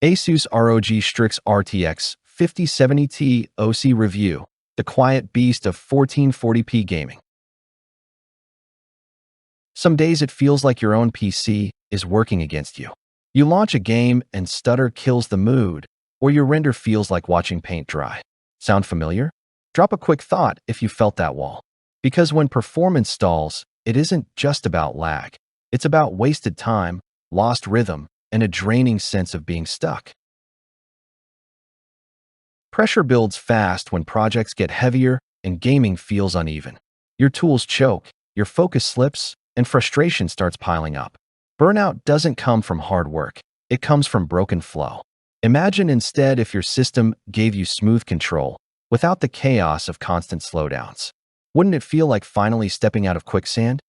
ASUS ROG Strix RTX 5070Ti OC Review, the quiet beast of 1440p gaming. Some days it feels like your own PC is working against you. You launch a game and stutter kills the mood, or your render feels like watching paint dry. Sound familiar? Drop a quick thought if you felt that wall. Because when performance stalls, it isn't just about lag. It's about wasted time, lost rhythm, and a draining sense of being stuck. Pressure builds fast when projects get heavier and gaming feels uneven. Your tools choke, your focus slips, and frustration starts piling up. Burnout doesn't come from hard work. It comes from broken flow. Imagine instead if your system gave you smooth control without the chaos of constant slowdowns. Wouldn't it feel like finally stepping out of quicksand?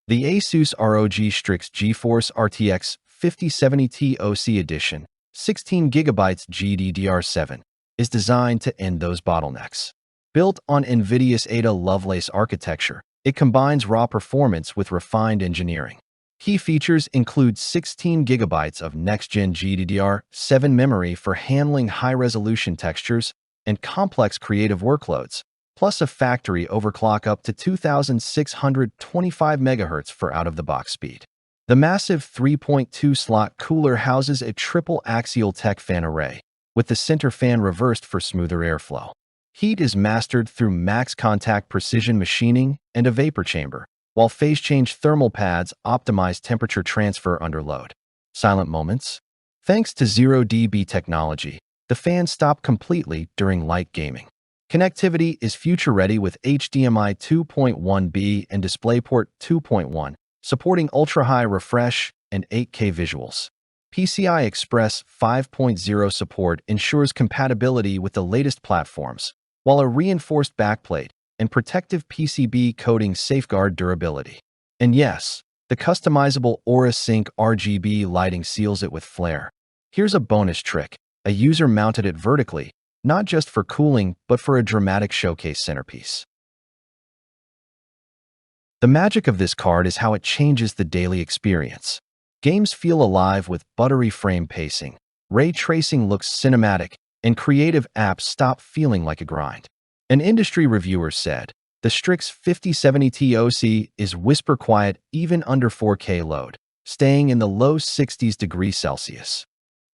The ASUS ROG Strix GeForce RTX 5070Ti OC Edition, 16GB GDDR7, is designed to end those bottlenecks. Built on NVIDIA's Ada Lovelace architecture, it combines raw performance with refined engineering. Key features include 16GB of next-gen GDDR7 memory for handling high-resolution textures and complex creative workloads, plus a factory overclock up to 2,625 MHz for out-of-the-box speed. The massive 3.2-slot cooler houses a triple Axial-tech fan array, with the center fan reversed for smoother airflow. Heat is mastered through MaxContact precision machining and a vapor chamber, while phase-change thermal pads optimize temperature transfer under load. Silent moments? Thanks to 0 dB technology, the fans stop completely during light gaming. Connectivity is future-ready with HDMI 2.1b and DisplayPort 2.1, supporting ultra-high refresh and 8K visuals. PCI Express 5.0 support ensures compatibility with the latest platforms, while a reinforced backplate and protective PCB coating safeguard durability. And yes, the customizable Aura Sync RGB lighting seals it with flair. Here's a bonus trick. A user mounted it vertically, not just for cooling, but for a dramatic showcase centerpiece. The magic of this card is how it changes the daily experience. Games feel alive with buttery frame pacing, ray tracing looks cinematic, and creative apps stop feeling like a grind. An industry reviewer said, the Strix 5070Ti OC is whisper quiet even under 4K load, staying in the low 60s degrees Celsius.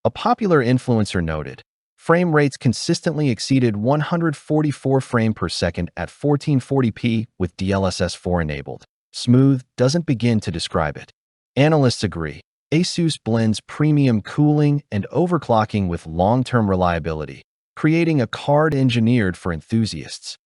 A popular influencer noted, frame rates consistently exceeded 144 frames per second at 1440p with DLSS 4 enabled. Smooth doesn't begin to describe it. Analysts agree. ASUS blends premium cooling and overclocking with long-term reliability, creating a card engineered for enthusiasts.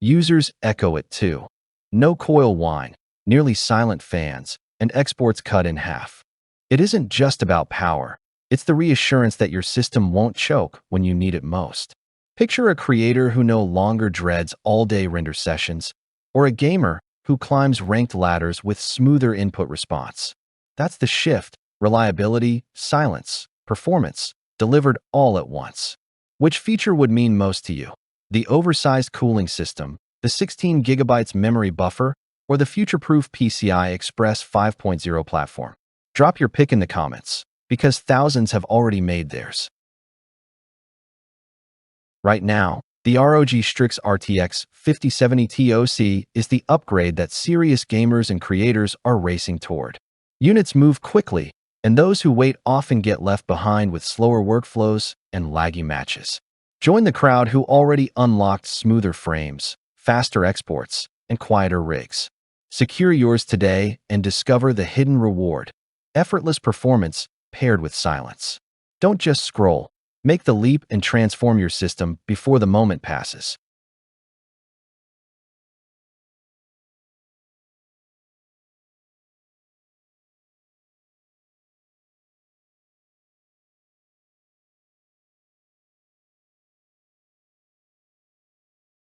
Users echo it too. No coil whine, nearly silent fans, and exports cut in half. It isn't just about power. It's the reassurance that your system won't choke when you need it most. Picture a creator who no longer dreads all-day render sessions, or a gamer who climbs ranked ladders with smoother input response. That's the shift: reliability, silence, performance, delivered all at once. Which feature would mean most to you? The oversized cooling system, the 16GB memory buffer, or the future-proof PCI Express 5.0 platform? Drop your pick in the comments, because thousands have already made theirs. Right now, the ROG Strix RTX 5070Ti OC is the upgrade that serious gamers and creators are racing toward. Units move quickly, and those who wait often get left behind with slower workflows and laggy matches. Join the crowd who already unlocked smoother frames, faster exports, and quieter rigs. Secure yours today and discover the hidden reward: effortless performance paired with silence. Don't just scroll. Make the leap and transform your system before the moment passes.